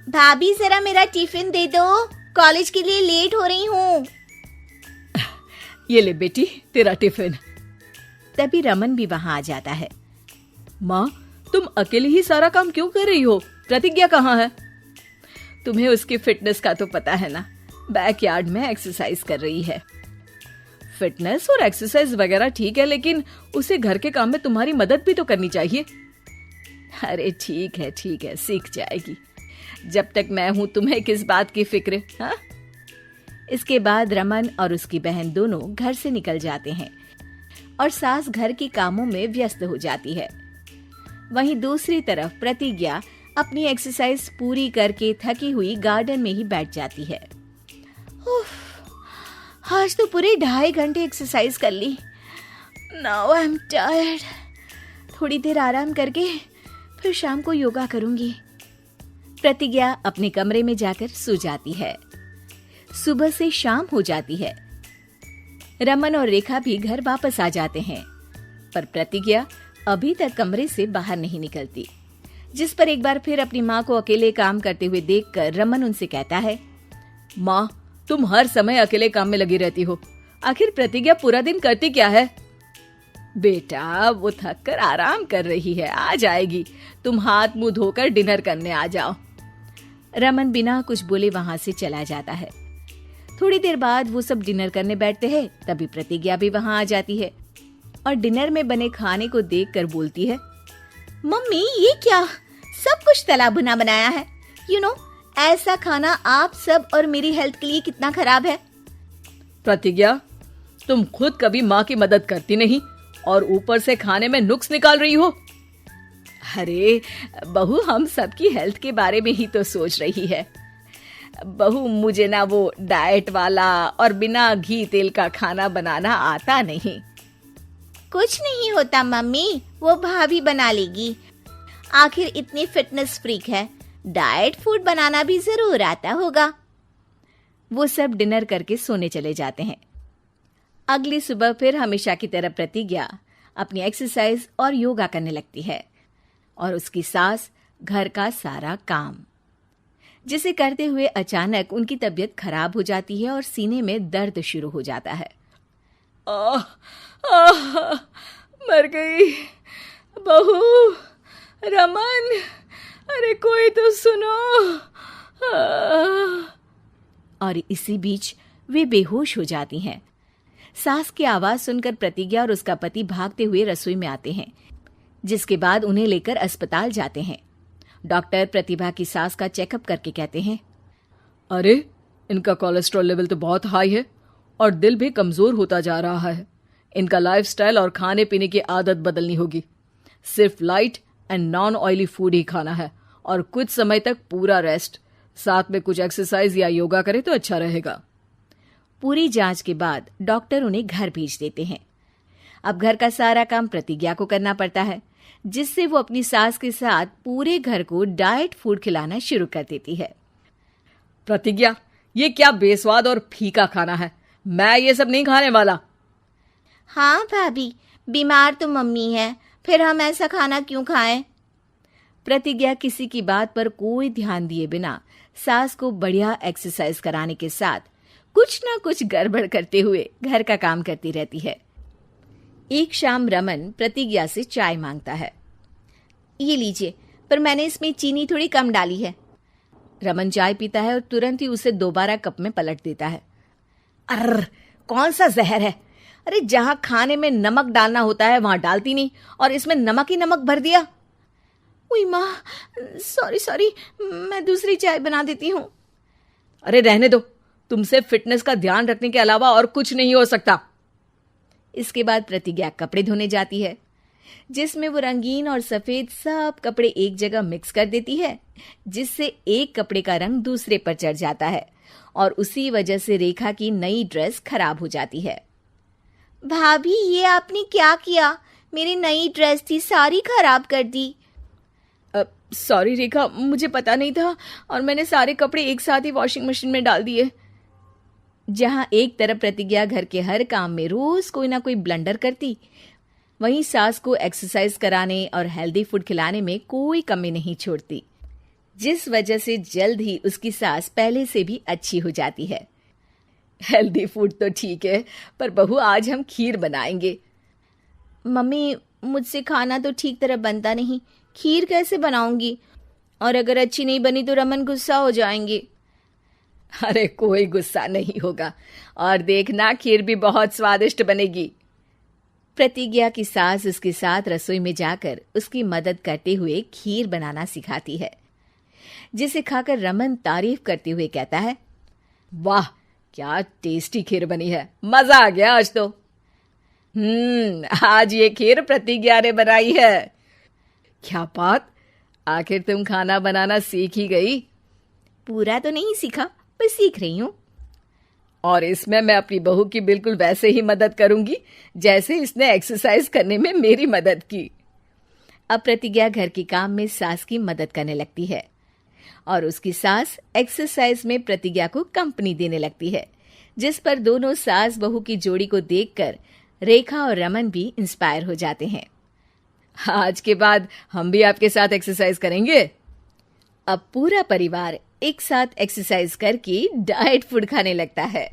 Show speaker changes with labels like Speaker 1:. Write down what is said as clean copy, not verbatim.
Speaker 1: भाभी जरा मेरा टिफिन दे दो, कॉलेज के लिए लेट हो रही हूँ।
Speaker 2: ये ले बेटी तेरा टिफिन।
Speaker 3: तभी रमन भी वहां आ जाता है।
Speaker 2: माँ, तुम अकेले ही सारा काम क्यों कर रही हो? प्रतिज्ञा कहाँ है?
Speaker 3: तुम्हें उसकी फिटनेस का तो पता है ना, बैकयार्ड में एक्सरसाइज कर रही है।
Speaker 2: फिटनेस और एक्सरसाइज वगैरह ठीक है, लेकिन उसे घर के काम में तुम्हारी मदद भी तो करनी चाहिए।
Speaker 3: अरे ठीक है, सीख जाएगी। जब तक मैं हूं तुम्हें किस बात की फिक्र, हाँ? इसके बाद रमन और उसकी बहन दोनों घर से निकल जाते हैं और सास घर के कामों में व्यस्त हो जाती है। वहीं दूसरी तरफ प्रतिज्ञा अपनी एक्सरसाइज पूरी करके थकी हुई गार्डन में ही बैठ जाती है।
Speaker 1: आज तो पूरे 2.5 घंटे एक्सरसाइज कर ली। Now I am tired. थोड़ी देर आराम करके फिर शाम को योगा करूंगी।
Speaker 3: प्रतिज्ञा अपने कमरे में जाकर सो जाती है। सुबह से शाम हो जाती है। रमन और रेखा भी घर वापस आ जाते हैं, पर प्रतिज्ञा अभी तक कमरे से बाहर नहीं निकलती, जिस पर एक बार फिर अपनी माँ को अकेले काम करते हुए देखकर रमन उनसे कहता है,
Speaker 2: माँ, तुम हर समय अकेले काम में लगी रहती हो। आखिर प्रतिज्ञा पूरा दिन करती क्या है?
Speaker 3: बेटा, वो थक कर आराम कर रही है, आ जाएगी। तुम हाथ मुंह धोकर डिनर करने आ जाओ। रमन बिना कुछ बोले वहां से चला जाता है। थोड़ी देर बाद वो सब डिनर करने बैठते हैं। तभी प्रतिज्ञा भी वहां आ जाती है और डिनर में बने खाने को देखकर बोलती है,
Speaker 1: मम्मी ये क्या, सब कुछ तला भुना बनाया है। यू नो, ऐसा खाना आप सब और मेरी हेल्थ के लिए कितना खराब है।
Speaker 2: प्रतिज्ञा, तुम खुद कभी माँ की मदद करती नहीं और ऊपर से खाने में नुक्स निकाल रही हो।
Speaker 3: अरे बहू, हम सबकी हेल्थ के बारे में ही तो सोच रही है। बहू, मुझे ना वो डाइट वाला और बिना घी तेल का खाना बनाना आता नहीं।
Speaker 1: कुछ नहीं होता मम्मी, वो भाभी बना लेगी। आखिर इतनी फिटनेस फ्रीक है, डाइट फूड बनाना भी जरूर आता होगा।
Speaker 3: वो सब डिनर करके सोने चले जाते हैं। अगली सुबह फिर हमेशा की तरह प्रतिज्ञा अपनी एक्सरसाइज और योगा करने लगती है और उसकी सास घर का सारा काम, जिसे करते हुए अचानक उनकी तबीयत खराब हो जाती है और सीने में दर्द शुरू हो जाता है।
Speaker 2: मर गई बहू। रमन, अरे कोई तो सुनो।
Speaker 3: और इसी बीच वे बेहोश हो जाती हैं। सास की आवाज सुनकर प्रतिज्ञा और उसका पति भागते हुए रसोई में आते हैं, जिसके बाद उन्हें लेकर अस्पताल जाते हैं। डॉक्टर प्रतिभा की सास का चेकअप करके कहते हैं,
Speaker 2: अरे इनका कोलेस्ट्रॉल लेवल तो बहुत हाई है और दिल भी कमजोर होता जा रहा है। इनका लाइफस्टाइल और खाने पीने की आदत बदलनी होगी। सिर्फ light and non oily food ही खाना है और कुछ समय तक पूरा रेस्ट, साथ में कुछ एक्सरसाइज या योगा करे तो अच्छा रहेगा।
Speaker 3: पूरी जांच के बाद डॉक्टर उन्हें घर भेज देते हैं। अब घर का सारा काम प्रतिज्ञा को करना पड़ता है, जिससे वो अपनी सास के साथ पूरे घर को डाइट फूड खिलाना शुरू कर देती है।
Speaker 2: प्रतिज्ञा, ये क्या बेस्वाद और फीका खाना है, मैं ये सब नहीं खाने वाला।
Speaker 1: हाँ भाभी, बीमार तो मम्मी है, फिर हम ऐसा खाना क्यों खाएं?
Speaker 3: प्रतिज्ञा किसी की बात पर कोई ध्यान दिए बिना सास को बढ़िया एक्सरसाइज कराने के साथ कुछ ना कुछ गड़बड़ करते हुए घर का काम करती रहती है। एक शाम रमन प्रतिज्ञा से चाय मांगता है।
Speaker 1: ये लीजिए, पर मैंने इसमें चीनी थोड़ी कम डाली है।
Speaker 3: रमन चाय पीता है और तुरंत ही उसे दोबारा कप में पलट देता है।
Speaker 1: अर्र, कौन सा जहर है? अरे जहां खाने में नमक डालना होता है वहां डालती नहीं और इसमें नमक ही नमक भर दिया। उई माँ, सॉरी, मैं दूसरी चाय बना देती हूँ।
Speaker 2: अरे रहने दो, तुमसे फिटनेस का ध्यान रखने के अलावा और कुछ नहीं हो सकता।
Speaker 3: इसके बाद प्रतिज्ञा कपड़े धोने जाती है, जिसमें वो रंगीन और सफेद सब कपड़े एक जगह मिक्स कर देती है, जिससे एक कपड़े का रंग दूसरे पर चढ़ जाता है और उसी वजह से रेखा की नई ड्रेस खराब हो जाती है।
Speaker 1: भाभी, ये आपने क्या किया? मेरी नई ड्रेस थी, सारी खराब कर दी।
Speaker 2: सॉरी रेखा, मुझे पता नहीं था और मैंने सारे कपड़े एक साथ ही वॉशिंग मशीन में डाल दिए।
Speaker 3: जहां एक तरफ प्रतिज्ञा घर के हर काम में रोज कोई ना कोई ब्लंडर करती, वहीं सास को एक्सरसाइज कराने और हेल्दी फूड खिलाने में कोई कमी नहीं छोड़ती। जिस वजह से जल्द ही उसकी सांस पहले से भी अच्छी हो जाती है।
Speaker 2: हेल्दी फूड तो ठीक है, पर बहू आज हम खीर बनाएंगे।
Speaker 1: मम्मी, मुझसे खाना तो ठीक तरह बनता नहीं, खीर कैसे बनाऊंगी? और अगर अच्छी नहीं बनी तो रमन गुस्सा हो जाएंगे।
Speaker 2: अरे कोई गुस्सा नहीं होगा, और देखना खीर भी बहुत स्वादिष्ट बनेगी।
Speaker 3: प्रतिज्ञा की सास उसके साथ रसोई में जाकर उसकी मदद करते हुए खीर बनाना सिखाती है, जिसे खाकर रमन तारीफ करते हुए कहता है,
Speaker 2: वाह क्या टेस्टी खीर बनी है, मजा आ गया आज तो। आज ये खीर प्रतिज्ञा ने बनाई है। क्या बात, आखिर तुम खाना बनाना सीख ही गई?
Speaker 3: पूरा तो नहीं सीखा, पर सीख रही हूँ।
Speaker 2: और इसमें मैं अपनी बहू की बिल्कुल वैसे ही मदद करूंगी जैसे इसने एक्सरसाइज करने में मेरी मदद की।
Speaker 3: अब प्रतिज्ञा घर के काम में सास की मदद करने लगती है और उसकी सास एक्सरसाइज में प्रतिज्ञा को कंपनी देने लगती है, जिस पर दोनों सास बहू की जोड़ी को देखकर रेखा और रमन भी इंस्पायर हो जाते हैं।
Speaker 2: आज के बाद हम भी आपके साथ एक्सरसाइज करेंगे।
Speaker 3: अब पूरा परिवार एक साथ एक्सरसाइज करके डाइट फूड खाने लगता है।